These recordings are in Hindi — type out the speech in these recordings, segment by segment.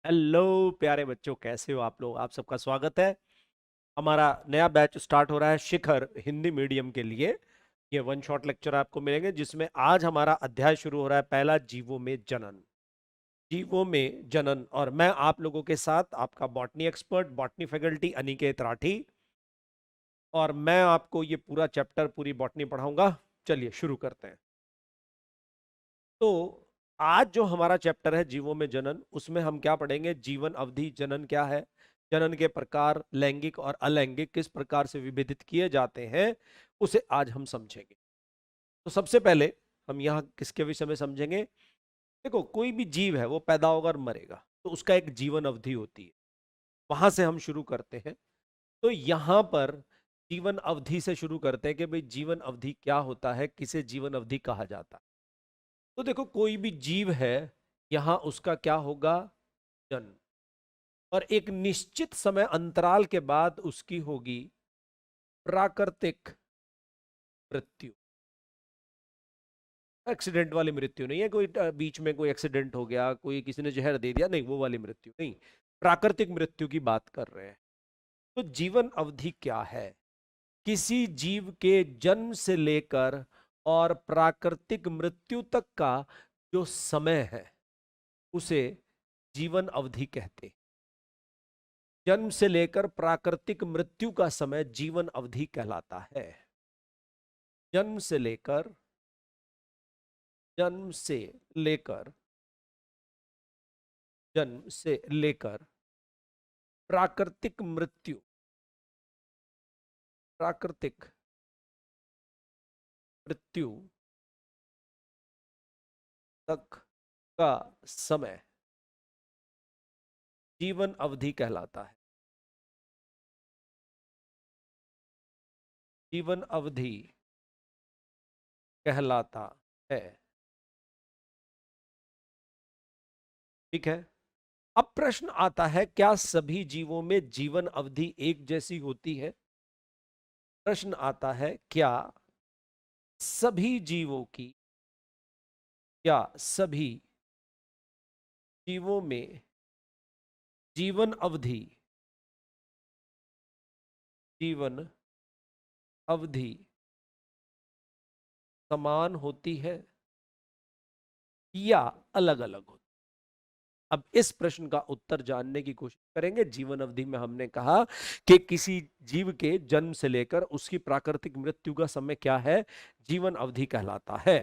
हेलो प्यारे बच्चों, कैसे हो आप लोग। आप सबका स्वागत है। हमारा नया बैच स्टार्ट हो रहा है शिखर हिंदी मीडियम के लिए। ये वन शॉट लेक्चर आपको मिलेंगे जिसमें आज हमारा अध्याय शुरू हो रहा है, पहला जीवों में जनन। जीवों में जनन, और मैं आप लोगों के साथ आपका botany expert, botany faculty Aniket Rathi, और मैं आपको ये पूरा चैप्टर, पूरी बॉटनी पढ़ाऊंगा। चलिए शुरू करते हैं। तो आज जो हमारा चैप्टर है जीवों में जनन, उसमें हम क्या पढ़ेंगे? जीवन अवधि जनन क्या है, जनन के प्रकार लैंगिक और अलैंगिक किस प्रकार से विभेदित किए जाते हैं, उसे आज हम समझेंगे। तो सबसे पहले हम यहाँ किसके विषय में समझेंगे? देखो, कोई भी जीव है वो पैदा होगा और मरेगा, तो उसका एक जीवन अवधि होती है। वहां से हम शुरू करते हैं। तो यहां पर जीवन अवधि से शुरू करते हैं कि भाई जीवन अवधि क्या होता है, किसे जीवन अवधि कहा जाता है। तो देखो, कोई भी जीव है, यहां उसका क्या होगा? जन्म। और एक निश्चित समय अंतराल के बाद उसकी होगी प्राकृतिक मृत्यु। एक्सीडेंट वाली मृत्यु नहीं है, कोई बीच में कोई एक्सीडेंट हो गया, कोई किसी ने जहर दे दिया, नहीं, वो वाली मृत्यु नहीं। प्राकृतिक मृत्यु की बात कर रहे हैं। तो जीवन अवधि क्या है? किसी जीव के जन्म से लेकर और प्राकृतिक मृत्यु तक का जो समय है, उसे जीवन अवधि कहते हैं। जन्म से लेकर प्राकृतिक मृत्यु का समय जीवन अवधि कहलाता है। जन्म से लेकर जन्म से लेकर जन्म से लेकर प्राकृतिक मृत्यु, प्राकृतिक मृत्यु तक का समय जीवन अवधि कहलाता है। जीवन अवधि कहलाता है। ठीक है। अब प्रश्न आता है, क्या सभी जीवों में जीवन अवधि एक जैसी होती है? प्रश्न आता है, क्या सभी जीवों की, क्या सभी जीवों में जीवन अवधि, जीवन अवधि समान होती है या अलग अलग होती? अब इस प्रश्न का उत्तर जानने की कोशिश करेंगे। जीवन अवधि में हमने कहा कि किसी जीव के जन्म से लेकर उसकी प्राकृतिक मृत्यु का समय क्या है, जीवन अवधि कहलाता है।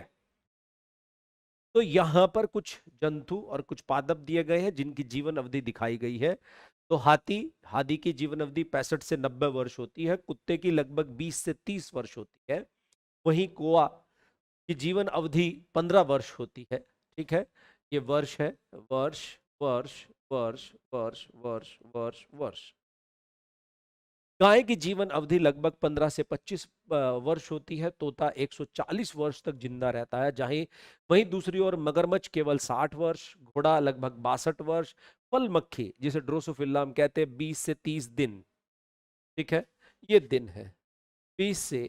तो यहां पर कुछ जंतु और कुछ पादप दिए गए हैं जिनकी जीवन अवधि दिखाई गई है। तो हाथी की जीवन अवधि 65 से 90 वर्ष होती है। कुत्ते की लगभग 20 से 30 वर्ष होती है। वहीं कोआ की जीवन अवधि 15 वर्ष होती है। ठीक है, ये वर्ष है। वर्ष, वर्ष, वर्ष, वर्ष, वर्ष, वर्ष, वर्ष। गाय की जीवन अवधि लगभग 15 से 25 वर्ष होती है। तोता 140 वर्ष तक जिंदा रहता है। जहीं वहीं दूसरी ओर मगरमच्छ केवल 60 वर्ष, घोड़ा लगभग 62 वर्ष, फल मक्खी जिसे ड्रोसोफिला हम कहते हैं 20 से 30 दिन। ठीक है, ये दिन है। 20 से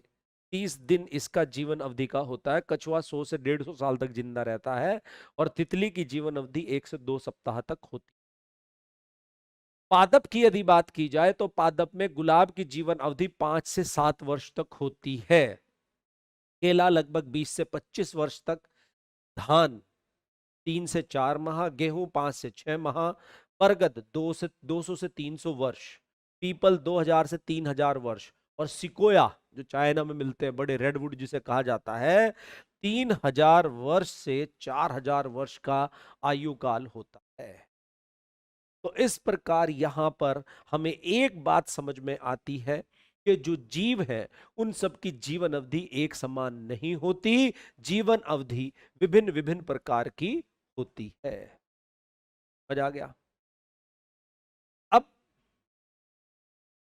30 दिन इसका जीवन अवधि का होता है। कछुआ 100 से 150 साल तक जिंदा रहता है। और तितली की जीवन अवधि 1 से 2 सप्ताह तक होती है। पादप की यदि बात की जाए तो पादप में गुलाब की जीवन अवधि 5 से 7 वर्ष तक होती है। केला लगभग 20 से 25 वर्ष तक, धान 3 से 4 माह, गेहूं 5 से 6 माह, बरगद 200 से 300 वर्ष, पीपल 2000 से 3000 वर्ष, और सिकोया जो चाइना में मिलते हैं, बड़े रेडवुड जिसे कहा जाता है, 3000 वर्ष से 4000 वर्ष का आयु काल होता है। तो इस प्रकार यहां पर हमें एक बात समझ में आती है कि जो जीव है उन सब की जीवन अवधि एक समान नहीं होती। जीवन अवधि विभिन्न विभिन्न प्रकार की होती है। समझ आ गया? अब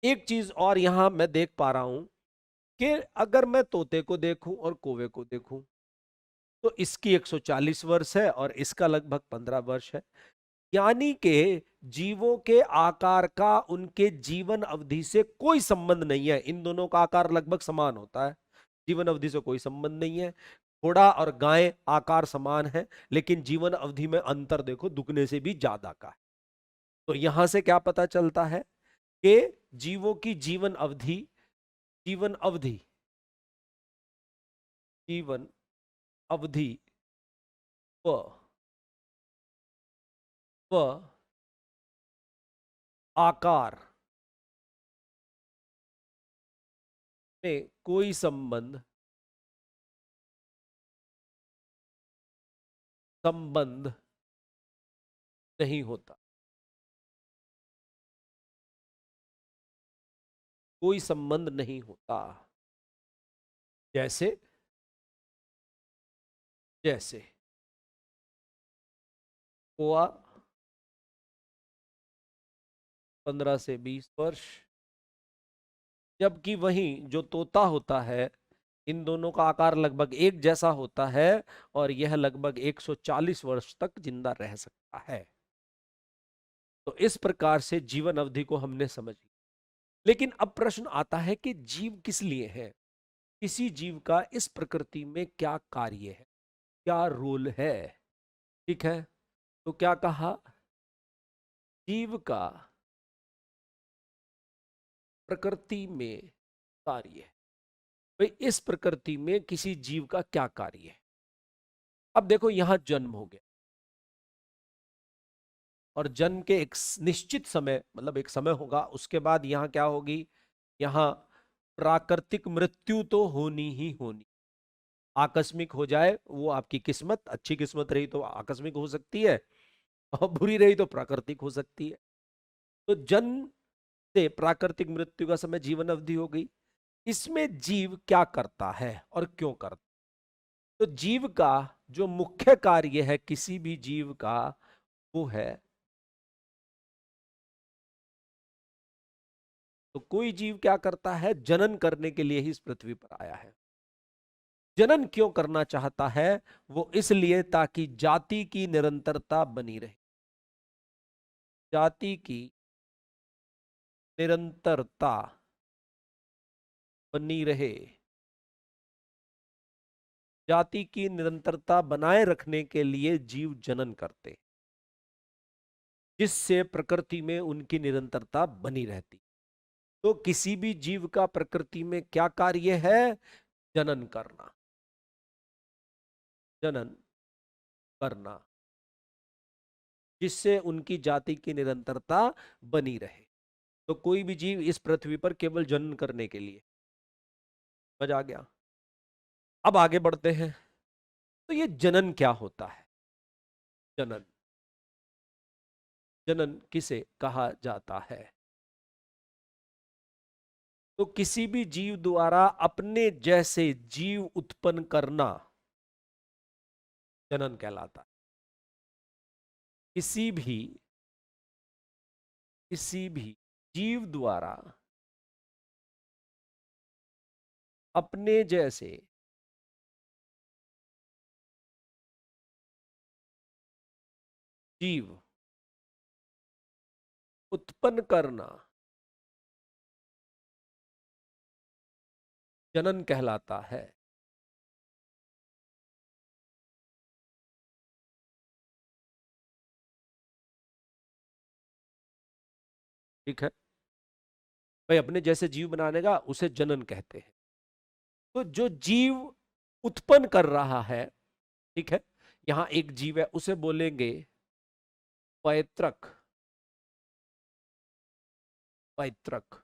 एक चीज और यहां मैं देख पा रहा हूं कि अगर मैं तोते को देखूं और कौवे को देखूं, तो इसकी 140 वर्ष है और इसका लगभग 15 वर्ष है। यानी कि जीवों के आकार का उनके जीवन अवधि से कोई संबंध नहीं है। इन दोनों का आकार लगभग समान होता है, जीवन अवधि से कोई संबंध नहीं है। घोड़ा और गाय आकार समान है, लेकिन जीवन अवधि में अंतर देखो, दुगने से भी ज्यादा का है। तो यहां से क्या पता चलता है कि जीवों की जीवन अवधि, जीवन अवधि, जीवन अवधि व व आकार में कोई संबंध संबंध नहीं होता, कोई संबंध नहीं होता। जैसे जैसे कोआ 15 से 20 वर्ष, जबकि वहीं जो तोता होता है, इन दोनों का आकार लगभग एक जैसा होता है और यह लगभग 140 वर्ष तक जिंदा रह सकता है। तो इस प्रकार से जीवन अवधि को हमने समझ लिया। लेकिन अब प्रश्न आता है कि जीव किस लिए है, किसी जीव का इस प्रकृति में क्या कार्य है, क्या रोल है। ठीक है, तो क्या कहा, जीव का प्रकृति में कार्य है। भाई इस प्रकृति में किसी जीव का क्या कार्य है। अब देखो यहां जन्म हो गया और जन्म के एक निश्चित समय, मतलब एक समय होगा, उसके बाद यहां क्या होगी, यहां प्राकृतिक मृत्यु तो होनी ही होनी। आकस्मिक हो जाए वो आपकी किस्मत, अच्छी किस्मत रही तो आकस्मिक हो सकती है और बुरी रही तो प्राकृतिक हो सकती है। तो जन्म से प्राकृतिक मृत्यु का समय जीवन अवधि हो गई। इसमें जीव क्या करता है और क्यों करता है। तो जीव का जो मुख्य कार्य है किसी भी जीव का, वो है, तो कोई जीव क्या करता है, जनन करने के लिए ही इस पृथ्वी पर आया है। जनन क्यों करना चाहता है, वो इसलिए ताकि जाति की निरंतरता बनी रहे, जाति की निरंतरता बनी रहे। जाति की निरंतरता बनाए रखने के लिए जीव जनन करते, जिससे प्रकृति में उनकी निरंतरता बनी रहती। तो किसी भी जीव का प्रकृति में क्या कार्य है, जनन करना, जनन करना, जिससे उनकी जाति की निरंतरता बनी रहे। तो कोई भी जीव इस पृथ्वी पर केवल जनन करने के लिए। समझ आ गया। अब आगे बढ़ते हैं। तो ये जनन क्या होता है, जनन, जनन किसे कहा जाता है। तो किसी भी जीव द्वारा अपने जैसे जीव उत्पन्न करना जनन कहलाता है। किसी भी जीव द्वारा अपने जैसे जीव उत्पन्न करना जनन कहलाता है। ठीक है भाई, अपने जैसे जीव बनाने का उसे जनन कहते हैं। तो जो जीव उत्पन्न कर रहा है, ठीक है, यहां एक जीव है उसे बोलेंगे पैतृक, पैतृक।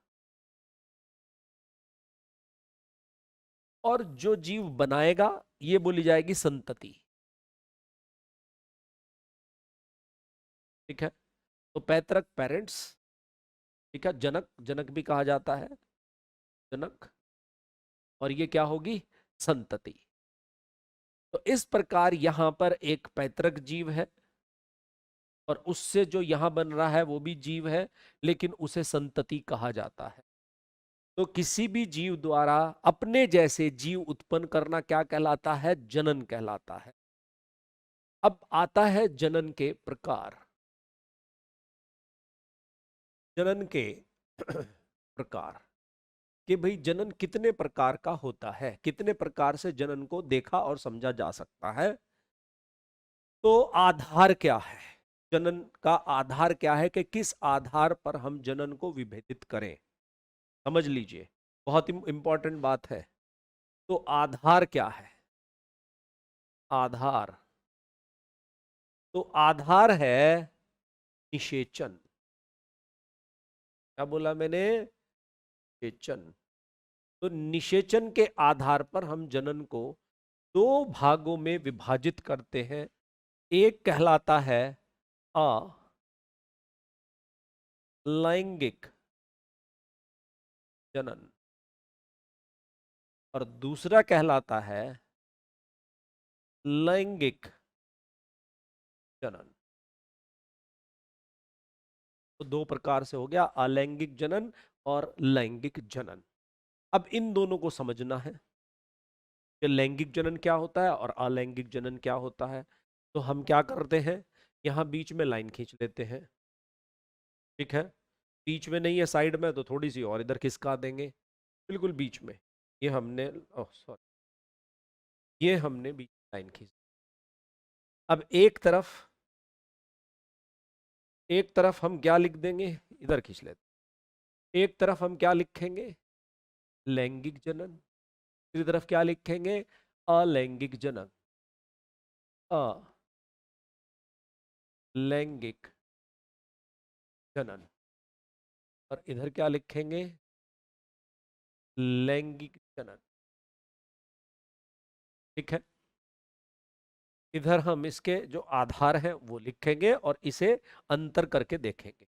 और जो जीव बनाएगा ये बोली जाएगी संतति। ठीक है, तो पैतृक पेरेंट्स, ठीक है, जनक, जनक भी कहा जाता है, जनक, और ये क्या होगी, संतति। तो इस प्रकार यहां पर एक पैतृक जीव है और उससे जो यहां बन रहा है वो भी जीव है, लेकिन उसे संतति कहा जाता है। तो किसी भी जीव द्वारा अपने जैसे जीव उत्पन्न करना क्या कहलाता है, जनन कहलाता है। अब आता है जनन के प्रकार, जनन के प्रकार, कि भाई जनन कितने प्रकार का होता है, कितने प्रकार से जनन को देखा और समझा जा सकता है। तो आधार क्या है, जनन का आधार क्या है, कि किस आधार पर हम जनन को विभेदित करें। समझ लीजिए, बहुत ही इंपॉर्टेंट बात है। तो आधार क्या है? आधार, तो आधार है निषेचन। क्या बोला मैंने? निषेचन। तो निषेचन के आधार पर हम जनन को दो भागों में विभाजित करते हैं। एक कहलाता है अलैंगिक जनन और दूसरा कहलाता है लैंगिक जनन। तो दो प्रकार से हो गया, अलैंगिक जनन और लैंगिक जनन। अब इन दोनों को समझना है कि लैंगिक जनन क्या होता है और अलैंगिक जनन क्या होता है। तो हम क्या करते हैं, यहां बीच में लाइन खींच लेते हैं। ठीक है, बीच में नहीं है, साइड में, तो थोड़ी सी और इधर खिसका देंगे, बिल्कुल बीच में। ये हमने, ओह सॉरी, ये हमने बीच में लाइन खींच। अब एक तरफ हम क्या लिख देंगे, इधर खींच लेते। एक तरफ हम क्या लिखेंगे, लैंगिक जनन। दूसरी तरफ क्या लिखेंगे, अलैंगिक जनन। अलैंगिक जनन। और इधर क्या लिखेंगे, लैंगिक जनन। ठीक है, इधर हम इसके जो आधार हैं वो लिखेंगे और इसे अंतर करके देखेंगे।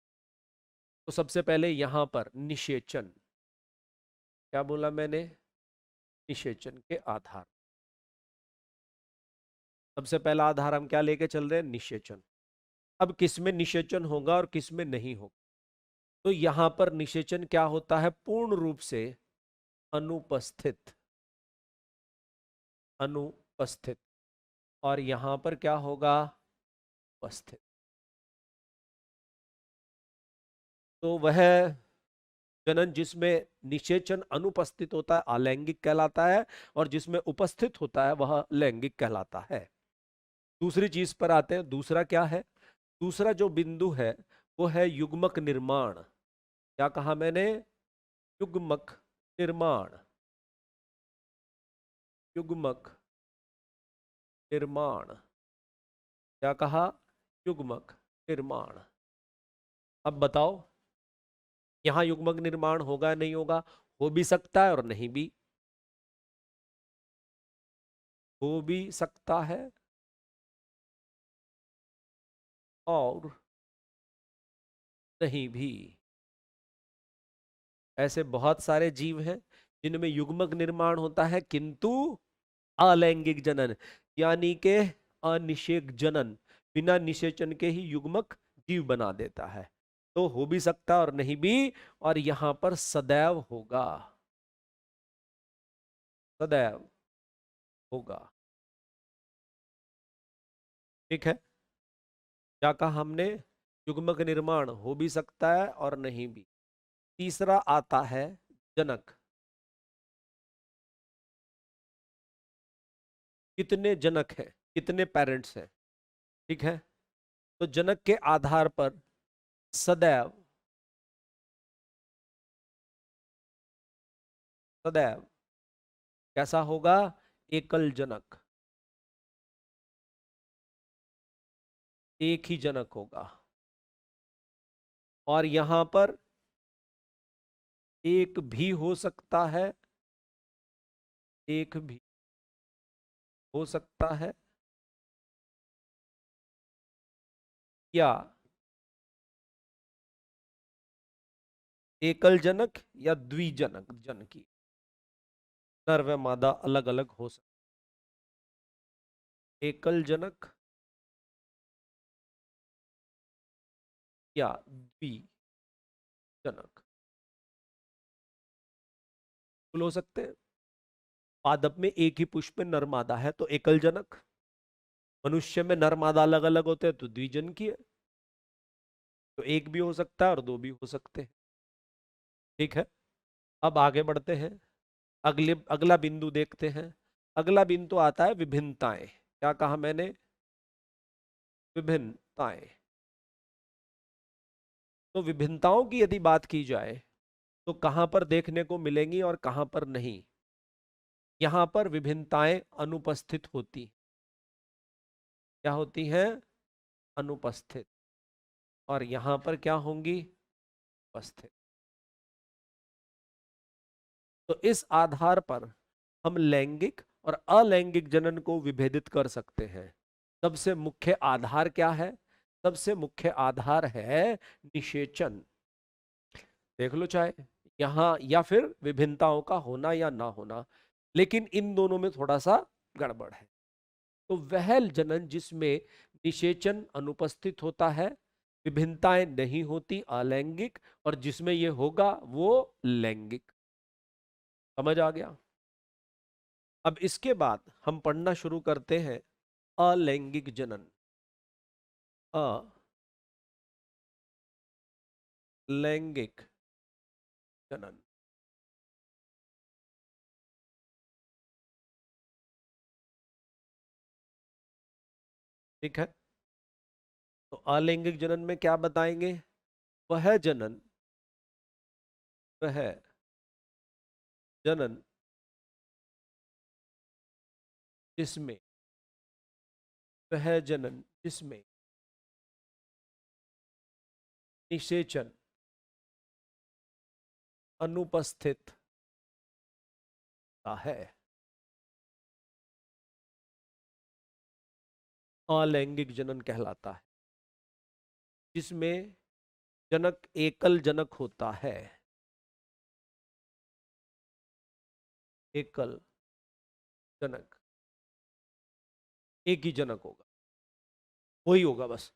तो सबसे पहले यहां पर निषेचन, क्या बोला मैंने, निषेचन के आधार। सबसे पहला आधार हम क्या लेके चल रहे हैं, निषेचन। अब किसमें निषेचन होगा और किसमें नहीं होगा। तो यहां पर निषेचन क्या होता है, पूर्ण रूप से अनुपस्थित, अनुपस्थित। और यहां पर क्या होगा, उपस्थित। तो वह जनन जिसमें निषेचन अनुपस्थित होता है अलैंगिक कहलाता है, और जिसमें उपस्थित होता है वह लैंगिक कहलाता है। दूसरी चीज पर आते हैं, दूसरा क्या है। दूसरा जो बिंदु है वो है युग्मक निर्माण। क्या कहा मैंने, युग्मक निर्माण, युग्मक निर्माण। क्या कहा, युग्मक निर्माण। अब बताओ, यहां युग्मक निर्माण होगा नहीं होगा, हो भी सकता है और नहीं भी, हो भी सकता है और नहीं भी। ऐसे बहुत सारे जीव हैं जिनमें युग्मक निर्माण होता है किंतु अलैंगिक जनन, यानी के अनिषेक जनन, बिना निषेचन के ही युग्मक जीव बना देता है। तो हो भी सकता और नहीं भी, और यहां पर सदैव होगा, सदैव होगा। ठीक है, क्या कहा हमने, युग्मक निर्माण हो भी सकता है और नहीं भी। तीसरा आता है जनक। कितने जनक हैं, कितने पेरेंट्स हैं। ठीक है, तो जनक के आधार पर सदैव, सदैव कैसा होगा, एकल जनक, एक ही जनक होगा। और यहां पर एक भी हो सकता है, एक भी हो सकता है, या एकल जनक या द्विजनक जनकी, नर व मादा अलग अलग हो सकते। एकल जनक या द्विजनक हो सकते हैं। पादप में एक ही पुष्प में नर मादा है तो एकल जनक, मनुष्य में नर मादा अलग अलग होते हैं तो द्विजनकी है। तो एक भी हो सकता है और दो भी हो सकते हैं। ठीक है, अब आगे बढ़ते हैं, अगला बिंदु देखते हैं। अगला बिंदु आता है विभिन्नताएं। क्या कहा मैंने, विभिन्नताएं। तो विभिन्नताओं की यदि बात की जाए तो कहां पर देखने को मिलेंगी और कहां पर नहीं? यहां पर विभिन्नताएं अनुपस्थित होती। क्या होती हैं? अनुपस्थित। और यहां पर क्या होंगी? उपस्थित। तो इस आधार पर हम लैंगिक और अलैंगिक जनन को विभेदित कर सकते हैं। सबसे मुख्य आधार क्या है? सबसे मुख्य आधार है निषेचन। देख लो, चाहे यहां या फिर विभिन्नताओं का होना या ना होना, लेकिन इन दोनों में थोड़ा सा गड़बड़ है। तो वह जनन जिसमें निषेचन अनुपस्थित होता है, विभिन्नताएं नहीं होती, अलैंगिक, और जिसमें ये होगा वो लैंगिक। समझ आ गया? अब इसके बाद हम पढ़ना शुरू करते हैं अलैंगिक जनन। अलैंगिक जनन। ठीक है, तो अलैंगिक जनन में क्या बताएंगे? वह जनन, वह जनन जिसमें, वह जनन जिसमें निषेचन अनुपस्थित है, अलैंगिक जनन कहलाता है। जिसमें जनक एकल जनक होता है, एकल जनक, एक ही जनक होगा, वही होगा बस।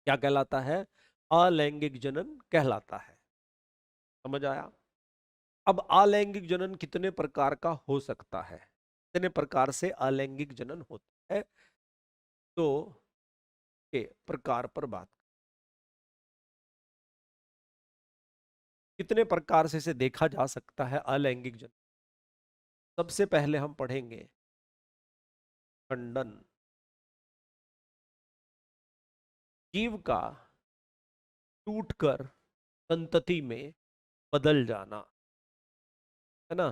क्या कहलाता है? अलैंगिक जनन कहलाता है। समझ आया? अब अलैंगिक जनन कितने प्रकार का हो सकता है, कितने प्रकार से अलैंगिक जनन होता है, तो के प्रकार पर बात। कितने प्रकार से इसे देखा जा सकता है अलैंगिक जनन? सबसे पहले हम पढ़ेंगे खंडन। जीव का टूटकर संतति में बदल जाना, है ना?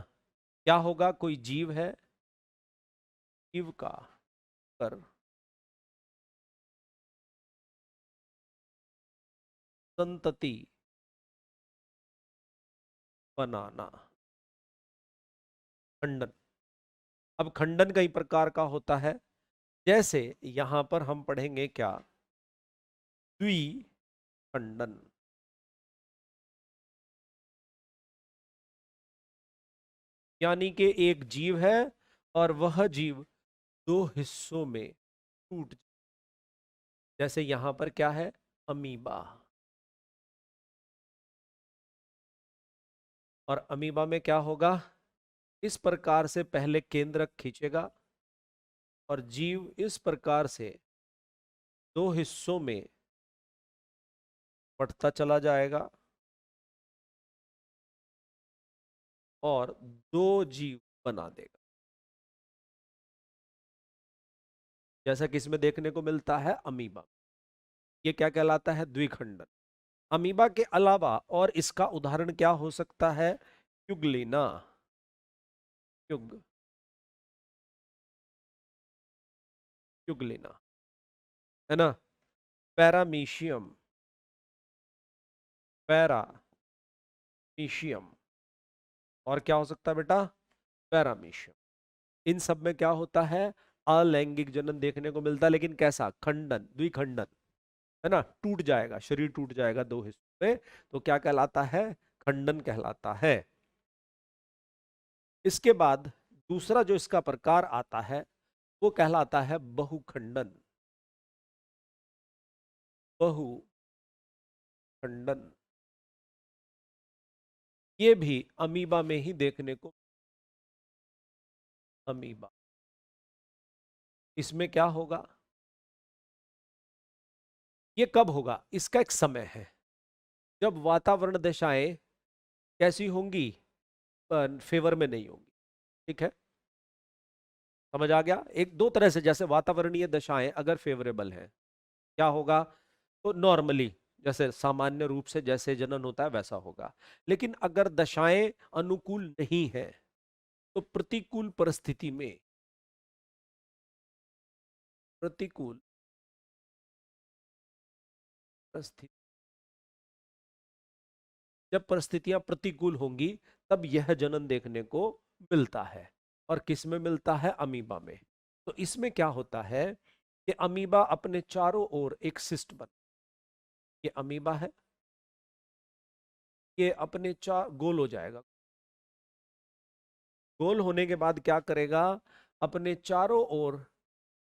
क्या होगा? कोई जीव है, जीव का कर संतति बनाना, खंडन। अब खंडन कई प्रकार का होता है, जैसे यहां पर हम पढ़ेंगे क्या? द्विखंडन। यानी कि एक जीव है और वह जीव दो हिस्सों में टूट, जैसे यहां पर क्या है? अमीबा। और अमीबा में क्या होगा? इस प्रकार से पहले केंद्रक खींचेगा और जीव इस प्रकार से दो हिस्सों में बढ़ता चला जाएगा और दो जीव बना देगा, जैसा कि इसमें देखने को मिलता है अमीबा। ये क्या कहलाता है? द्विखंडन। अमीबा के अलावा और इसका उदाहरण क्या हो सकता है? युगलिना, युग, युगलिना, है ना? Paramecium, paramecium. और क्या हो सकता है बेटा? पैरामीशियम। इन सब में क्या होता है? अलैंगिक जनन देखने को मिलता है, लेकिन कैसा? खंडन, द्विखंडन, है ना? टूट जाएगा, शरीर टूट जाएगा दो हिस्सों में, तो क्या कहलाता है? खंडन कहलाता है। इसके बाद दूसरा जो इसका प्रकार आता है वो कहलाता है बहुखंडन। बहुखंडन ये भी अमीबा में ही देखने को, अमीबा। इसमें क्या होगा? ये कब होगा? इसका एक समय है, जब वातावरण दशाएं कैसी होंगी? फेवर में नहीं होंगी। ठीक है, समझ आ गया? एक दो तरह से, जैसे वातावरणीय दशाएं अगर फेवरेबल है, क्या होगा? तो नॉर्मली जैसे सामान्य रूप से जैसे जनन होता है वैसा होगा। लेकिन अगर दशाएं अनुकूल नहीं है तो प्रतिकूल परिस्थिति में, प्रतिकूल परिस्थिति, जब परिस्थितियां प्रतिकूल होंगी तब यह जनन देखने को मिलता है। और किस में मिलता है? अमीबा में। तो इसमें क्या होता है कि अमीबा अपने चारों ओर एक सिस्ट बन, ये अमीबा है, ये अपने चार गोल हो जाएगा। गोल होने के बाद क्या करेगा? अपने चारों ओर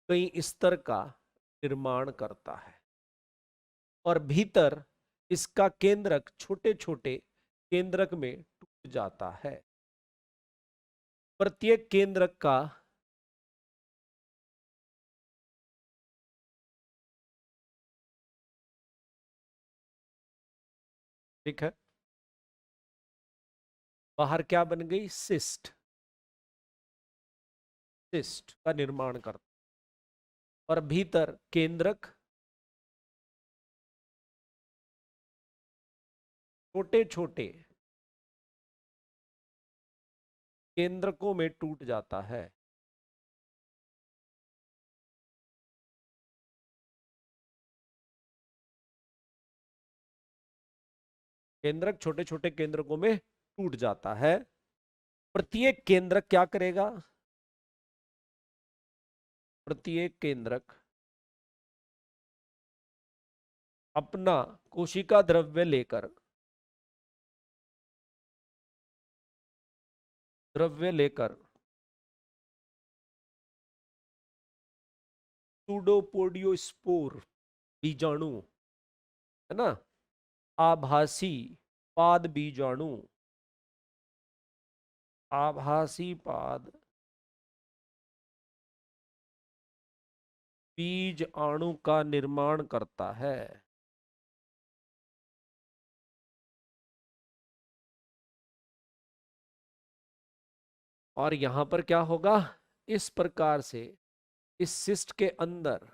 कई स्तर का निर्माण करता है और भीतर इसका केंद्रक छोटे छोटे केंद्रक में टूट जाता है। प्रत्येक केंद्रक का ठीक है, बाहर क्या बन गई? सिस्ट, सिस्ट का निर्माण करता और भीतर केंद्रक छोटे छोटे केंद्रकों में टूट जाता है। केंद्रक छोटे छोटे केंद्रकों में टूट जाता है। प्रत्येक केंद्रक क्या करेगा? प्रत्येक केंद्रक अपना कोशिका द्रव्य लेकर, द्रव्य लेकर सूडोपोडियोस्पोर बीजाणु, है ना, आभासी पाद बीजाणु, आभासी पाद बीज अणु का निर्माण करता है। और यहां पर क्या होगा? इस प्रकार से इस सिस्ट के अंदर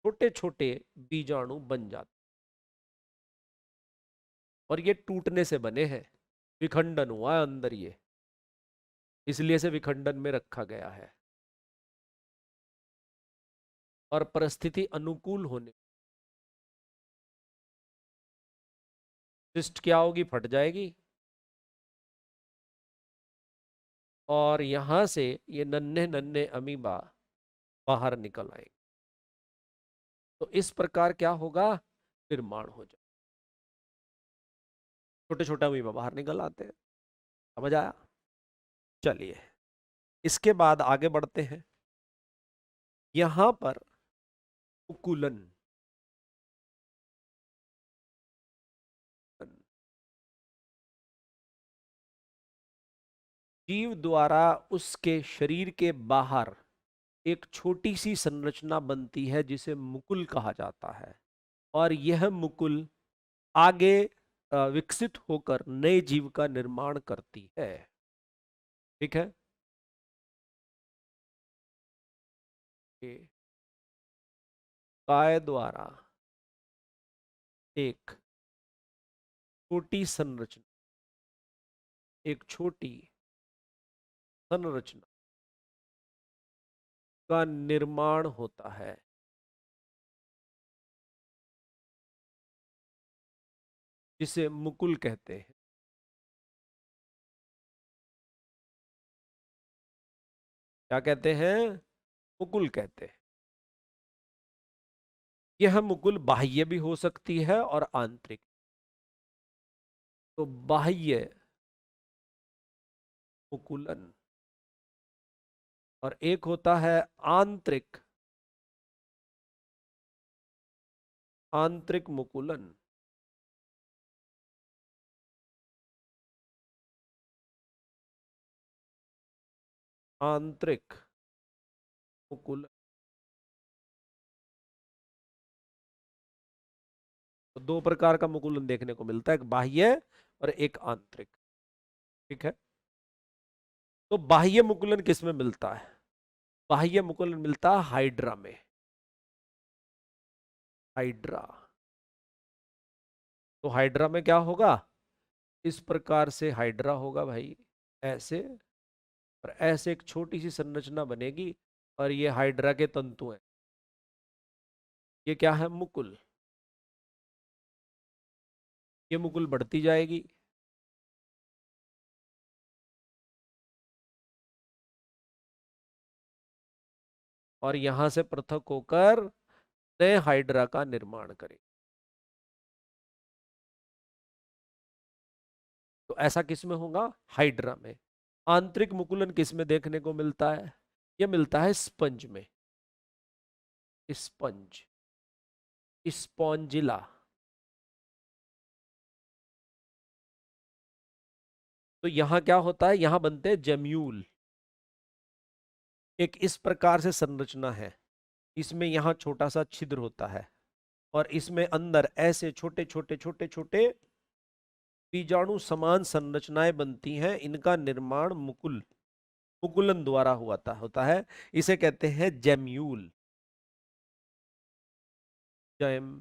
छोटे छोटे बीजाणु बन जाते और ये टूटने से बने हैं, विखंडन हुआ है अंदर ये, इसलिए से विखंडन में रखा गया है। और परिस्थिति अनुकूल होने सिस्ट क्या होगी? फट जाएगी और यहां से ये नन्हे नन्हे अमीबा बाहर निकल आएंगे। तो इस प्रकार क्या होगा? निर्माण हो जाए, छोटे छोटे अमीबा बाहर निकल आते हैं। समझ आया? चलिए इसके बाद आगे बढ़ते हैं। यहां पर मुकुलन, जीव द्वारा उसके शरीर के बाहर एक छोटी सी संरचना बनती है जिसे मुकुल कहा जाता है। और यह मुकुल आगे विकसित होकर नए जीव का निर्माण करती है। ठीक है, ये काय द्वारा एक छोटी संरचना, एक छोटी संरचना का निर्माण होता है जिसे मुकुल कहते हैं। क्या कहते हैं? मुकुल कहते हैं। यह मुकुल बाह्य भी हो सकती है और आंतरिक। तो बाह्य मुकुलन और एक होता है आंतरिक, आंतरिक मुकुलन। आंतरिक मुकुलन, तो दो प्रकार का मुकुलन देखने को मिलता है, एक बाह्य और एक आंतरिक। ठीक है, तो बाह्य मुकुलन किस में मिलता है? बाह्य मुकुलन मिलता है हाइड्रा में। हाइड्रा। तो हाइड्रा में क्या होगा, इस प्रकार से हाइड्रा होगा भाई, ऐसे, और ऐसे एक छोटी सी संरचना बनेगी, और ये हाइड्रा के तंतु हैं। ये क्या है, मुकुल। ये मुकुल बढ़ती जाएगी, और यहां से पृथक होकर नए हाइड्रा का निर्माण करें। तो ऐसा किस में होगा, हाइड्रा में। आंतरिक मुकुलन किस में देखने को मिलता है, ये मिलता है स्पंज में, स्पंज, स्पॉन्जिला। तो यहां क्या होता है, यहां बनते हैं जेम्यूल। एक इस प्रकार से संरचना है, इसमें यहां छोटा सा छिद्र होता है, और इसमें अंदर ऐसे छोटे छोटे छोटे छोटे बीजाणु समान संरचनाएं बनती हैं। इनका निर्माण मुकुलन द्वारा होता है। इसे कहते हैं जेम्यूल, जेम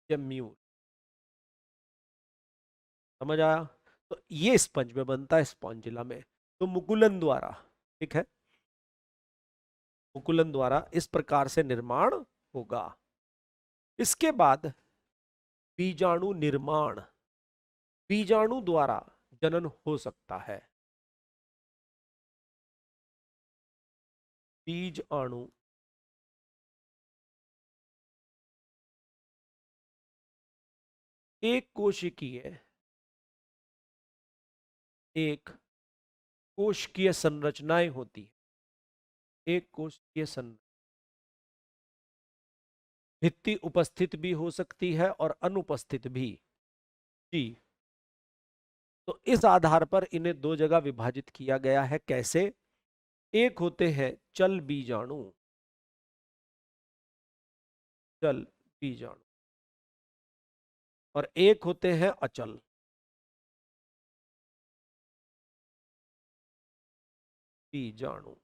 जेम्यूल। समझ आया। तो ये स्पंज में बनता है, स्पॉन्जिला में। तो मुकुलन द्वारा, ठीक है, मुकुलन द्वारा इस प्रकार से निर्माण होगा। इसके बाद बीजाणु निर्माण, बीजाणु द्वारा जनन हो सकता है। बीज अणु एक कोशिकीय, एक कोशिकीय संरचनाएं होती है, एक कोशिकीय संरचना। भित्ति उपस्थित भी हो सकती है और अनुपस्थित भी, जी। तो इस आधार पर इन्हें दो जगह विभाजित किया गया है। कैसे, एक होते हैं चल बीजाणु, चल बीजाणु, और एक होते हैं अचल। बीजाणु,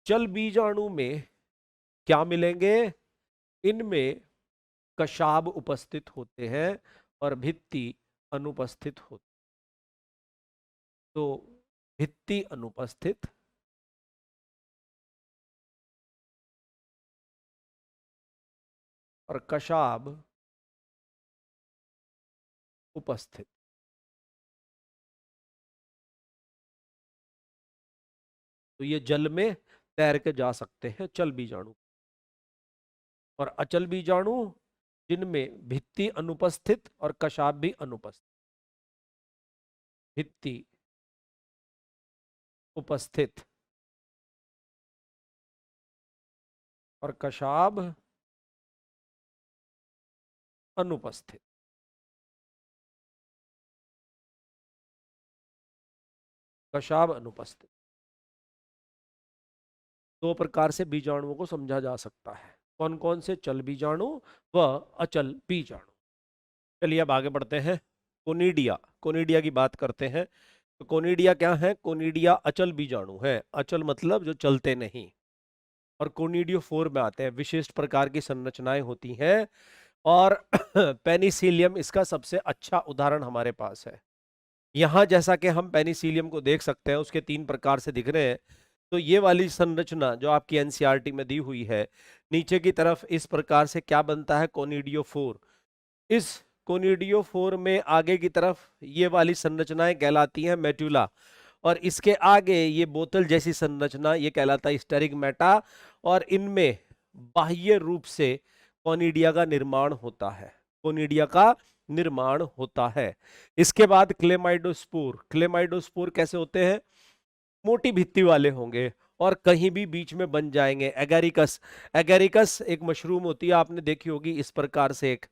चल बीजाणु में क्या मिलेंगे, इनमें कशाब उपस्थित होते हैं और भित्ति अनुपस्थित होती। तो भित्ति अनुपस्थित और कशाब उपस्थित। तो ये जल में तैर के जा सकते हैं, चल बीजाणु। और अचल बीजाणु, जिनमें भित्ति अनुपस्थित और कशाब भी अनुपस्थित। भित्ति उपस्थित और कशाब अनुपस्थित। कशाब अनुपस्थित। दो प्रकार से बीजाणुओं को समझा जा सकता है। कौन कौन से, चल बीजाणु व अचल बीजाणु। चलिए अब आगे बढ़ते हैं। कोनिडिया, कोनिडिया की बात करते हैं। तो कोनिडिया क्या है, कोनिडिया अचल बीजाणु है। अचल मतलब जो चलते नहीं, और कोनिडियोफोर में आते हैं, विशिष्ट प्रकार की संरचनाएं होती हैं। और पेनिसिलियम इसका सबसे अच्छा उदाहरण हमारे पास है। यहां जैसा कि हम पेनिसिलियम को देख सकते हैं, उसके तीन प्रकार से दिख रहे हैं। तो ये वाली संरचना जो आपकी एनसीईआरटी में दी हुई है, नीचे की तरफ इस प्रकार से क्या बनता है, कोनिडियोफोर। इस कोनिडियोफोर में आगे की तरफ ये वाली संरचनाएं कहलाती हैं मेटुला, और इसके आगे ये बोतल जैसी संरचना ये कहलाता है स्टेरिगमेटा। और इनमें बाह्य रूप से कोनिडिया का निर्माण होता है, कोनिडिया का निर्माण होता है। इसके बाद क्लेमाइडोस्पोर। क्लेमाइडोस्पोर कैसे होते हैं, मोटी भित्ति वाले होंगे और कहीं भी बीच में बन जाएंगे। एगेरिकस, एगेरिकस एक मशरूम होती है, आपने देखी होगी इस प्रकार से, एक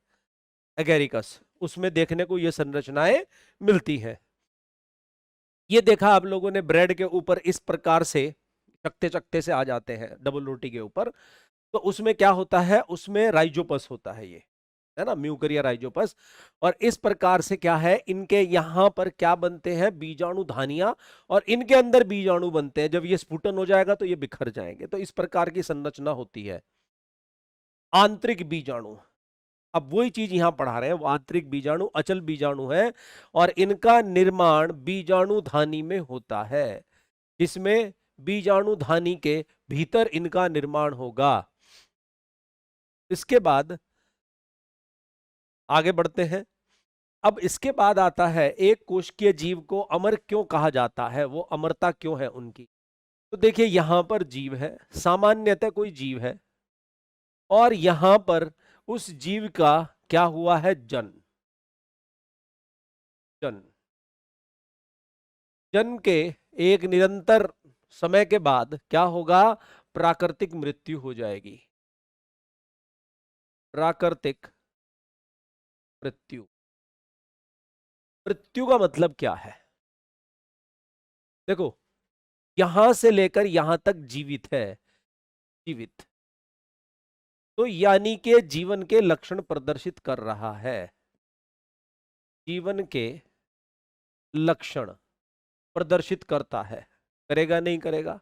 एगेरिकस, उसमें देखने को ये संरचनाएं मिलती हैं। ये देखा आप लोगों ने, ब्रेड के ऊपर इस प्रकार से चकते चकते से आ जाते हैं, डबल रोटी के ऊपर। तो उसमें क्या होता है, उसमें राइजोपस होता है। ये है ना, म्यूकरिया राइजोपस। और इस प्रकार से क्या है, इनके यहां पर क्या बनते हैं, बीजाणु धानियां, और इनके अंदर बीजाणु बनते हैं। जब ये स्फुटन हो जाएगा तो ये बिखर जाएंगे। तो इस प्रकार की संरचना होती है आंतरिक बीजाणु। अब वही चीज यहां पढ़ा रहे हैं, वो आंतरिक बीजाणु अचल बीजाणु है, और इनका निर्माण बीजाणु धानी में होता है। इसमें बीजाणु धानी के भीतर इनका निर्माण होगा। इसके बाद आगे बढ़ते हैं। अब इसके बाद आता है, एक कोशिकीय जीव को अमर क्यों कहा जाता है, वो अमरता क्यों है उनकी। तो देखिए यहां पर जीव है, सामान्यतः कोई जीव है, और यहां पर उस जीव का क्या हुआ है, जन्म। जन्म जन्म के एक निरंतर समय के बाद क्या होगा, प्राकृतिक मृत्यु हो जाएगी। प्राकृतिक मृत्यु। मृत्यु का मतलब क्या है, देखो यहां से लेकर यहां तक जीवित है, जीवित, तो यानी के जीवन के लक्षण प्रदर्शित कर रहा है। जीवन के लक्षण प्रदर्शित करता है, करेगा नहीं करेगा।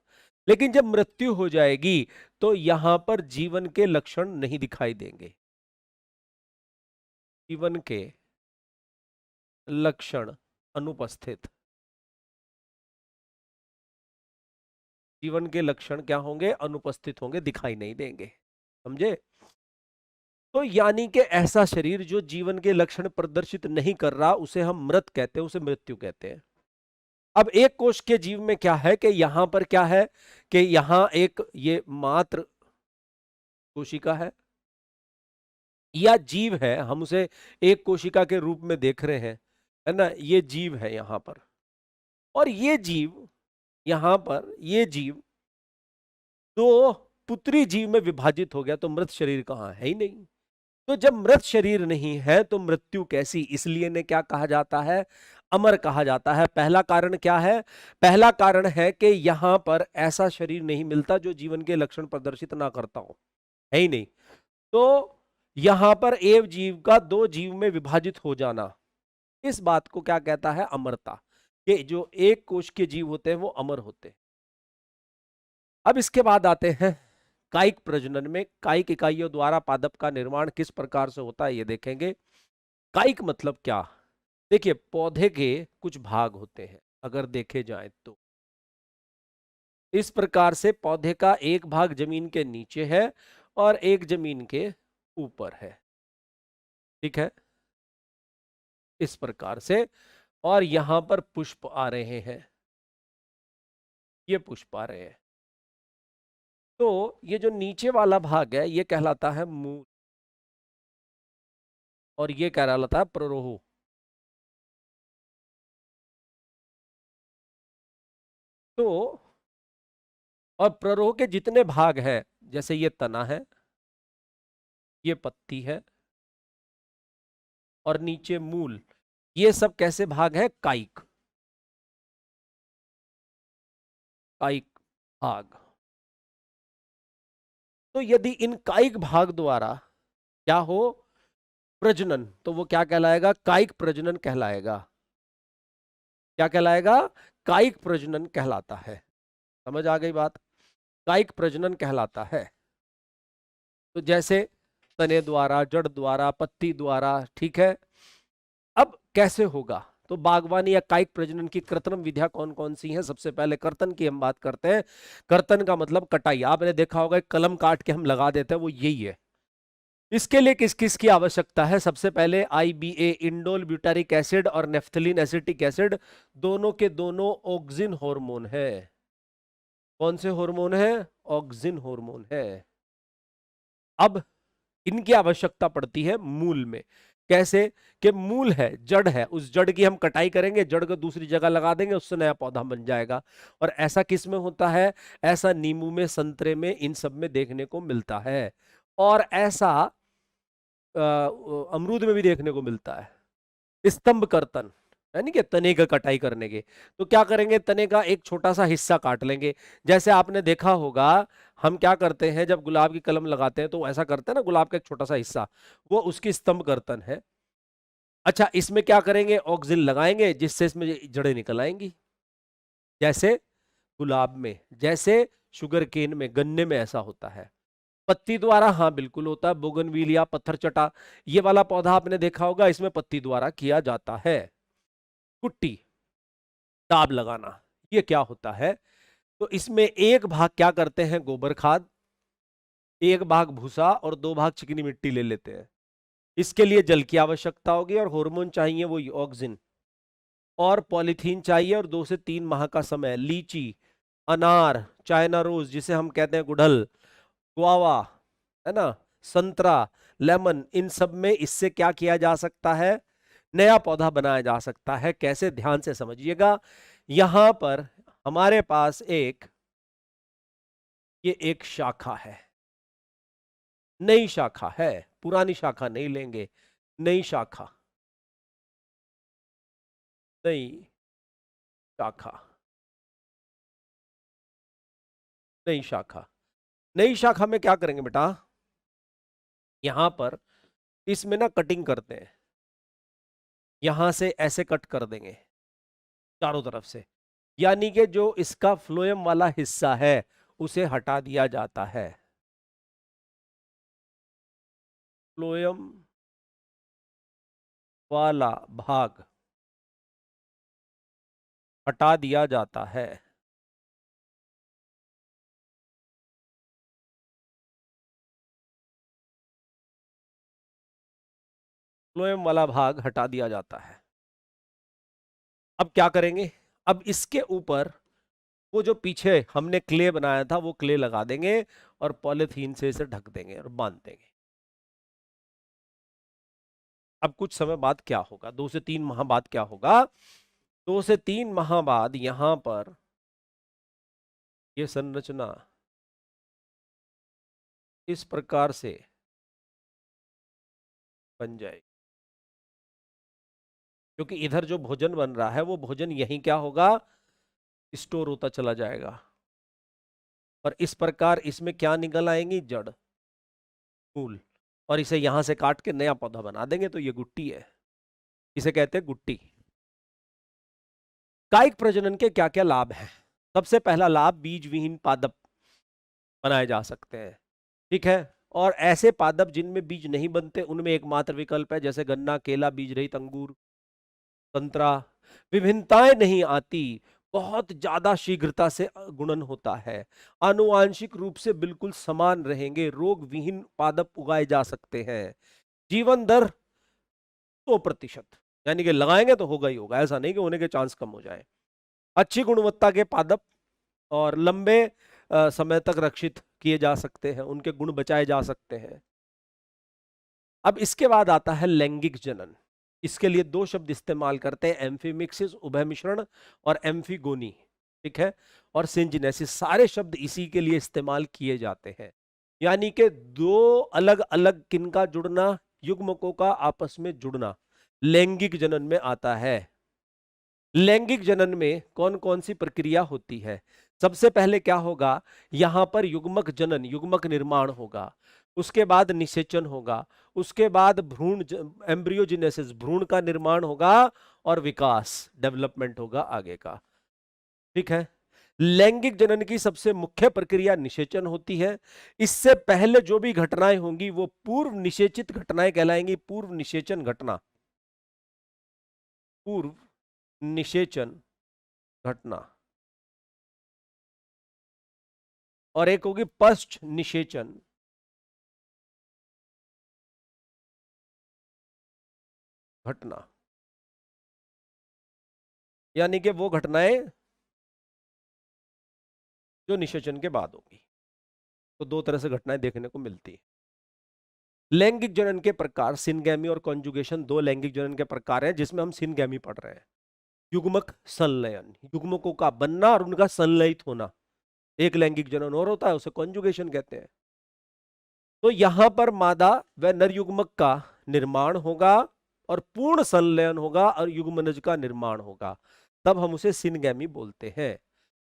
लेकिन जब मृत्यु हो जाएगी तो यहां पर जीवन के लक्षण नहीं दिखाई देंगे। जीवन के लक्षण अनुपस्थित। जीवन के लक्षण क्या होंगे, अनुपस्थित होंगे, दिखाई नहीं देंगे। समझे। तो यानी कि ऐसा शरीर जो जीवन के लक्षण प्रदर्शित नहीं कर रहा, उसे हम मृत कहते हैं, उसे मृत्यु कहते हैं। अब एक कोश के जीव में क्या है कि यहां पर क्या है कि यहां एक ये मात्र कोशिका है या जीव है, हम उसे एक कोशिका के रूप में देख रहे हैं, है ना, ये जीव है यहां पर। और ये जीव यहां पर, ये जीव दो पुत्री जीव में विभाजित हो गया, तो मृत शरीर कहां है ही नहीं। तो जब मृत शरीर नहीं है तो मृत्यु कैसी, इसलिए ने क्या कहा जाता है, अमर कहा जाता है। पहला कारण क्या है, पहला कारण है कि यहां पर ऐसा शरीर नहीं मिलता जो जीवन के लक्षण प्रदर्शित ना करता हो, है ही नहीं। तो यहां पर एक जीव का दो जीव में विभाजित हो जाना, इस बात को क्या कहता है, अमरता। कि जो एक कोश के जीव होते हैं वो अमर होते हैं। अब इसके बाद आते हैं कायिक प्रजनन में। कायिक इकाइयों द्वारा पादप का निर्माण किस प्रकार से होता है ये देखेंगे। कायिक मतलब क्या, देखिए पौधे के कुछ भाग होते हैं अगर देखे जाए तो। इस प्रकार से पौधे का एक भाग जमीन के नीचे है और एक जमीन के ऊपर है, ठीक है, इस प्रकार से। और यहां पर पुष्प आ रहे हैं, ये पुष्प आ रहे हैं। तो ये जो नीचे वाला भाग है ये कहलाता है मूल, और ये कहलाता है प्ररोह। तो और प्ररोह के जितने भाग हैं, जैसे ये तना है, ये पत्ती है, और नीचे मूल, ये सब कैसे भाग है, कायिक, कायिक भाग। तो यदि इन कायिक भाग द्वारा क्या हो, प्रजनन, तो वो क्या कहलाएगा, कायिक प्रजनन कहलाएगा। क्या कहलाएगा, कायिक प्रजनन कहलाता है। समझ आ गई बात, कायिक प्रजनन कहलाता है। तो जैसे तने द्वारा, जड़ द्वारा, पत्ती द्वारा, ठीक है। अब कैसे होगा, तो बागवानी या कायिक प्रजनन की कृत्रिम विधियां कौन कौन सी हैं। सबसे पहले कर्तन की हम बात करते हैं। कर्तन का मतलब कटाई। आपने देखा होगा कलम काट के हम लगा देते हैं, वो यही है। इसके लिए किस किस की आवश्यकता है, सबसे पहले IBA, इंडोल ब्यूटारिक एसिड, और नेफ्थलीन एसिटिक एसिड, दोनों के दोनों ऑक्सिन हार्मोन है। कौन से हार्मोन है, ऑक्सिन हार्मोन है। अब इनकी आवश्यकता पड़ती है मूल में। कैसे, कि मूल है, जड़ है, उस जड़ की हम कटाई करेंगे, जड़ को दूसरी जगह लगा देंगे, उससे नया पौधा बन जाएगा। और ऐसा किस में होता है, ऐसा नींबू में, संतरे में, इन सब में देखने को मिलता है। और ऐसा अमरूद में भी देखने को मिलता है। स्तंभ कर्तन, यानी कि तने का कटाई करने के, तो क्या करेंगे, तने का एक छोटा सा हिस्सा काट लेंगे। जैसे आपने देखा होगा हम क्या करते हैं जब गुलाब की कलम लगाते हैं तो ऐसा करते हैं ना, गुलाब का एक छोटा सा हिस्सा वो उसकी स्तंभ कर्तन है। अच्छा, इसमें क्या करेंगे, ऑक्सिन लगाएंगे जिससे इसमें जड़ें निकल आएंगी, जैसे गुलाब में, जैसे शुगर केन में, गन्ने में ऐसा होता है। पत्ती द्वारा हाँ बिल्कुल होता है, बोगनविलिया, पत्थर चटा, ये वाला पौधा आपने देखा होगा, इसमें पत्ती द्वारा किया जाता है। कुट्टी, दाब लगाना, ये क्या होता है, तो इसमें एक भाग क्या करते हैं गोबर खाद, एक भाग भूसा और दो भाग चिकनी मिट्टी ले लेते हैं। इसके लिए जल की आवश्यकता होगी और हार्मोन चाहिए वो ऑक्सिन, और पॉलीथीन चाहिए, और 2 से 3 माह का समय। लीची, अनार, चाइना रोज जिसे हम कहते हैं गुड़हल, गुआवा, है ना, संतरा, लेमन, इन सब में इससे क्या किया जा सकता है, नया पौधा बनाया जा सकता है। कैसे, ध्यान से समझिएगा। यहां पर हमारे पास ये एक शाखा है, नई शाखा है, पुरानी शाखा नहीं लेंगे, नई शाखा, नई शाखा, नई शाखा। नई शाखा में क्या करेंगे बेटा, यहां पर इसमें ना कटिंग करते हैं, यहां से ऐसे कट कर देंगे चारों तरफ से, यानी कि जो इसका फ्लोएम वाला हिस्सा है उसे हटा दिया जाता है। फ्लोएम वाला भाग हटा दिया जाता है। फ्लोएम वाला भाग हटा दिया जाता है। अब क्या करेंगे, अब इसके ऊपर वो जो पीछे हमने क्ले बनाया था वो क्ले लगा देंगे और पॉलिथीन से इसे ढक देंगे और बांध देंगे। अब कुछ समय बाद क्या होगा, 2 से 3 माह बाद क्या होगा, 2 से 3 माह बाद यहां पर ये संरचना इस प्रकार से बन जाएगी, क्योंकि इधर जो भोजन बन रहा है वो भोजन यहीं क्या होगा, स्टोर होता चला जाएगा, और इस प्रकार इसमें क्या निकल आएंगी, जड़, फूल, और इसे यहां से काट के नया पौधा बना देंगे। तो ये गुट्टी है, इसे कहते हैं गुट्टी। कायिक प्रजनन के क्या क्या लाभ हैं, सबसे पहला लाभ, बीज विहीन पादप बनाए जा सकते हैं, ठीक है। और ऐसे पादप जिनमें बीज नहीं बनते उनमें एकमात्र विकल्प है, जैसे गन्ना, केला, बीज रहित अंगूर, संतरा। विभिन्नताएं नहीं आती, बहुत ज्यादा शीघ्रता से गुणन होता है, आनुवांशिक रूप से बिल्कुल समान रहेंगे, रोग विहीन पादप उगाए जा सकते हैं। जीवन दर 100%, यानी कि लगाएंगे तो होगा ही होगा, ऐसा नहीं कि होने के चांस कम हो जाए। अच्छी गुणवत्ता के पादप और लंबे समय तक रक्षित किए जा सकते हैं, उनके गुण बचाए जा सकते हैं। अब इसके बाद आता है लैंगिक जनन। इसके लिए 2 शब्द इस्तेमाल करते हैं, एम्फीमिक्सिस उभय मिश्रण और एम्फीगोनी, ठीक है, और सिंजिनेसिस, सारे शब्द इसी के लिए इस्तेमाल किए जाते हैं। यानी कि 2 अलग अलग किनका जुड़ना, युग्मकों का आपस में जुड़ना लैंगिक जनन में आता है। लैंगिक जनन में कौन कौन सी प्रक्रिया होती है, सबसे पहले क्या होगा, यहां पर युग्मक जनन, युग्मक निर्माण होगा, उसके बाद निषेचन होगा, उसके बाद भ्रूण एम्ब्रियोजेनेसिस, भ्रूण का निर्माण होगा, और विकास, डेवलपमेंट होगा आगे का, ठीक है। लैंगिक जनन की सबसे मुख्य प्रक्रिया निषेचन होती है। इससे पहले जो भी घटनाएं होंगी वो पूर्व निषेचित घटनाएं कहलाएंगी, पूर्व निषेचन घटना, पूर्व निषेचन घटना, और एक होगी पश्च निषेचन घटना, यानी कि वो घटनाएं जो निषेचन के बाद होगी। तो 2 तरह से घटनाएं देखने को मिलती है। लैंगिक जनन के प्रकार, सिनगैमी और कॉन्जुगेशन, 2 लैंगिक जनन के प्रकार हैं जिसमें हम सिनगैमी पढ़ रहे हैं। युग्मक संलयन, युग्मकों का बनना और उनका संलयित होना, एक लैंगिक जनन और होता है, उसे कॉन्जुगेशन कहते हैं। तो यहां पर मादा व नर युग्मक का निर्माण होगा, और पूर्ण संलयन होगा और युग्मनज का निर्माण होगा, तब हम उसे सिनगैमी बोलते हैं।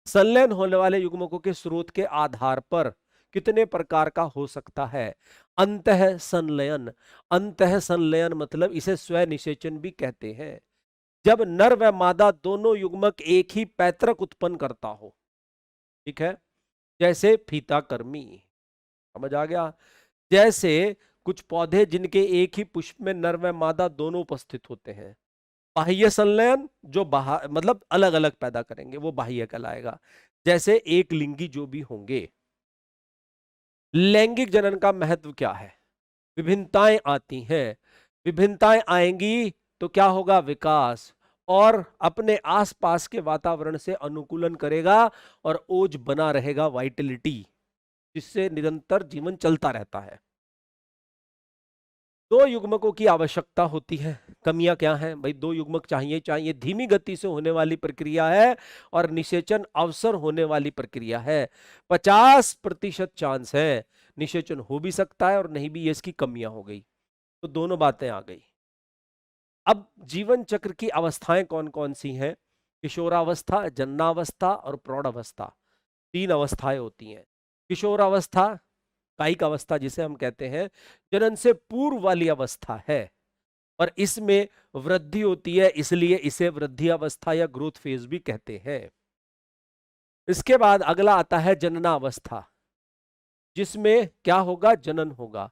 संलयन होने वाले युग्मकों के स्रोत के आधार पर कितने प्रकार का हो सकता है? अंतः संलयन। अंतः संलयन मतलब इसे स्वनिषेचन भी कहते हैं, जब नर व मादा दोनों युग्मक एक ही पैतृक उत्पन्न करता हो। ठीक है, जैसे फीता कर्मी, समझ आ गया? जैसे कुछ पौधे जिनके एक ही पुष्प में नर व मादा दोनों उपस्थित होते हैं। बाह्य संलयन जो बाहर मतलब अलग अलग पैदा करेंगे वो बाह्य कहलाएगा, जैसे एक लिंगी जो भी होंगे। लैंगिक जनन का महत्व क्या है? विभिन्नताएं आती हैं, विभिन्नताएं आएंगी तो क्या होगा? विकास, और अपने आसपास के वातावरण से अनुकूलन करेगा और ओज बना रहेगा, वाइटलिटी, जिससे निरंतर जीवन चलता रहता है। दो युग्मकों की आवश्यकता होती है। कमियां क्या हैं भाई? दो युग्मक चाहिए चाहिए। धीमी गति से होने वाली प्रक्रिया है और निषेचन अवसर होने वाली प्रक्रिया है। 50% चांस है निषेचन हो भी सकता है और नहीं भी, ये इसकी कमियां हो गई। तो दोनों बातें आ गई। अब जीवन चक्र की अवस्थाएं कौन कौन सी हैं? किशोरावस्था, जन्नावस्था और प्रौढ़ावस्था, 3 अवस्थाएं होती हैं। किशोरावस्था कायिक अवस्था जिसे हम कहते हैं, जनन से पूर्व वाली अवस्था है और इसमें वृद्धि होती है, इसलिए इसे वृद्धि अवस्था या ग्रोथ फेज भी कहते हैं। इसके बाद अगला आता है जननावस्था, जिसमें क्या होगा? जनन होगा।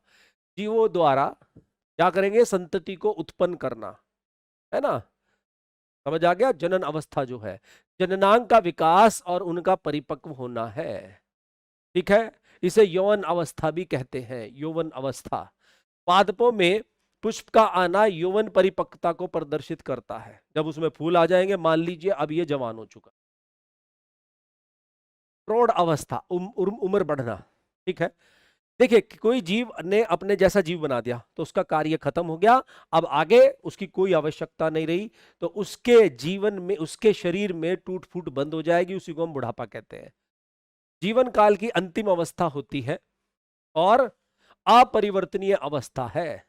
जीवों द्वारा क्या करेंगे? संतति को उत्पन्न करना, है ना? समझ आ गया? जनन अवस्था जो है, जननांग का विकास और उनका परिपक्व होना है। ठीक है, इसे यौवन अवस्था भी कहते हैं, यौवन अवस्था। पादपों में पुष्प का आना यौवन परिपक्वता को प्रदर्शित करता है। जब उसमें फूल आ जाएंगे, मान लीजिए अब ये जवान हो चुका। प्रौढ़ अवस्था, उम्र बढ़ना। ठीक है, देखिए कोई जीव ने अपने जैसा जीव बना दिया तो उसका कार्य खत्म हो गया, अब आगे उसकी कोई आवश्यकता नहीं रही, तो उसके जीवन में, उसके शरीर में टूट फूट बंद हो जाएगी, उसी को हम बुढ़ापा कहते हैं। जीवन काल की अंतिम अवस्था होती है और अपरिवर्तनीय अवस्था है।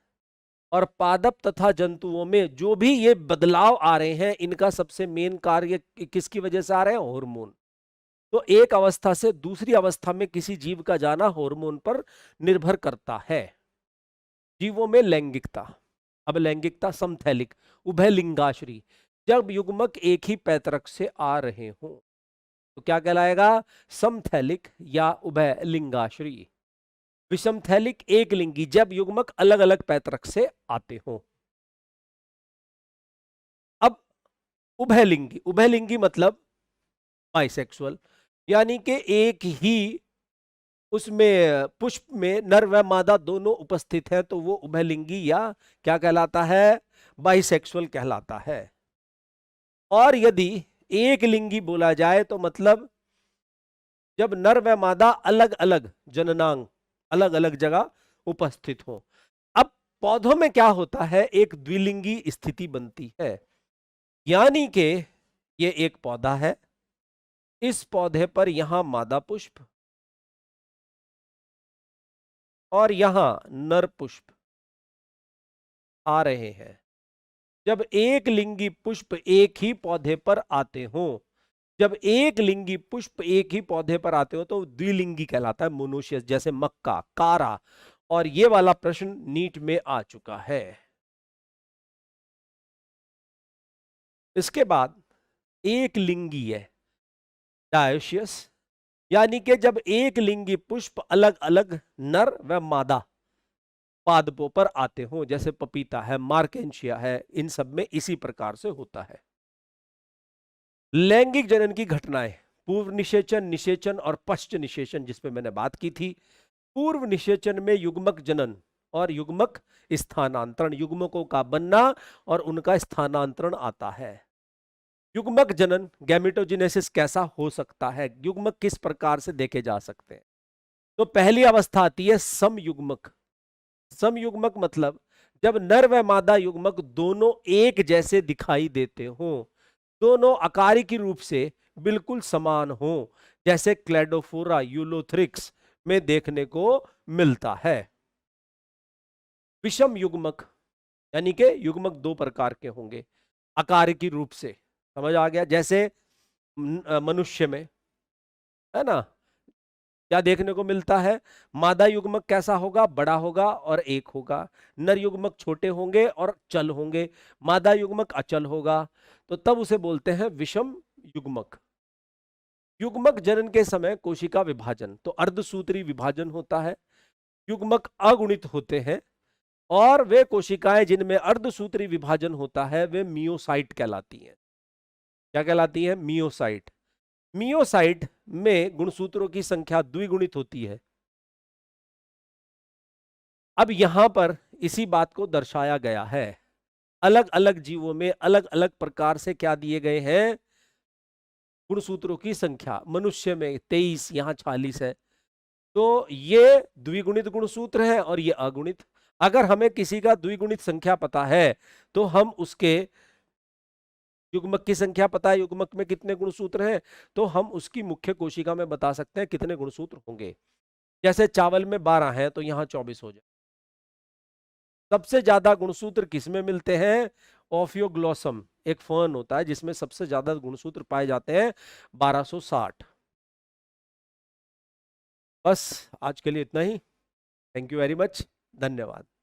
और पादप तथा जंतुओं में जो भी ये बदलाव आ रहे हैं, इनका सबसे मेन कार्य किसकी वजह से आ रहे हैं? हार्मोन। तो एक अवस्था से दूसरी अवस्था में किसी जीव का जाना हार्मोन पर निर्भर करता है। जीवों में लैंगिकता, अब लैंगिकता समथैलिक, उभयलिंगाश्री, जब युग्मक एक ही पैतृक से आ रहे हों तो क्या कहलाएगा? समथैलिक या उभयलिंगाश्री। विषमथैलिक एक लिंगी, जब युग्मक अलग अलग पैतृक से आते हों। अब उभयलिंगी, उभयलिंगी मतलब बाइसेक्सुअल, यानी कि एक ही उसमें पुष्प में नर व मादा दोनों उपस्थित हैं, तो वो उभयलिंगी या क्या कहलाता है? बाइसेक्सुअल कहलाता है। और यदि एक लिंगी बोला जाए तो मतलब जब नर व मादा अलग अलग जननांग अलग अलग जगह उपस्थित हो। अब पौधों में क्या होता है? एक द्विलिंगी स्थिति बनती है, यानी कि ये एक पौधा है, इस पौधे पर यहां मादा पुष्प और यहां नर पुष्प आ रहे हैं। जब एक लिंगी पुष्प एक ही पौधे पर आते हों, जब एक लिंगी पुष्प एक ही पौधे पर आते हो तो द्विलिंगी कहलाता है, मोनोशियस, जैसे मक्का, कारा। और ये वाला प्रश्न नीट में आ चुका है। इसके बाद एक लिंगी है, डायोशियस, यानी कि जब एक लिंगी पुष्प अलग अलग नर व मादा पादपों पर आते हों, जैसे पपीता है, मार्केंशिया है, इन सब में इसी प्रकार से होता है। लैंगिक जनन की घटनाएं, पूर्व निषेचन, निषेचन और पश्च निषेचन, जिस पे मैंने बात की थी। पूर्व निषेचन में युग्मक जनन और युग्मक स्थानांतरण, युग्मकों का बनना और उनका स्थानांतरण आता है। युग्मक जनन, गैमेटोजेनेसिस कैसा हो सकता है? युग्मक किस प्रकार से देखे जा सकते हैं? तो पहली अवस्था आती है समयुग्मक। समयुग्मक मतलब जब नर व मादा युग्मक दोनों एक जैसे दिखाई देते हों, दोनों आकारिकी रूप से बिल्कुल समान हों, जैसे क्लेडोफोरा यूलोथ्रिक्स में देखने को मिलता है। विषम युग्मक, यानी कि युग्मक दो प्रकार के होंगे आकार रूप से। समझ आ गया? जैसे मनुष्य में है ना क्या देखने को मिलता है, मादा युग्मक कैसा होगा, बड़ा होगा और एक होगा। नर युग्मक छोटे होंगे और चल होंगे। मादा युग्मक अचल होगा। तो तब उसे बोलते हैं विषम युग्मक। युग्मक जनन के समय कोशिका विभाजन, तो अर्धसूत्री विभाजन होता है। युग्मक अगुणित होते हैं और वे कोशिकाएं जिनमें अर्धसूत्री विभाजन होता है वे मियोसाइट कहलाती हैं। क्या कहलाती हैं? मियोसाइट। मियोसाइट में गुणसूत्रों की संख्या द्विगुणित होती है। अब यहां पर इसी बात को दर्शाया गया है। अलग अलग जीवों में अलग अलग प्रकार से क्या दिए गए हैं? गुणसूत्रों की संख्या। मनुष्य में 23, यहां 46 है। तो ये द्विगुणित गुणसूत्र है और ये अगुणित। अगर हमें किसी का द्विगुणित संख्या पता है तो हम उसके युग्मक की संख्या पता है, युग्मक में कितने गुणसूत्र हैं, तो हम उसकी मुख्य कोशिका में बता सकते हैं कितने गुणसूत्र होंगे। जैसे चावल में 12 हैं तो यहां 24 हो जाए। सबसे ज्यादा गुणसूत्र किसमें मिलते हैं? ऑफियोग्लोसम, एक फर्न होता है जिसमें सबसे ज्यादा गुणसूत्र पाए जाते हैं, 1260। बस आज के लिए इतना ही। Thank you very much. धन्यवाद।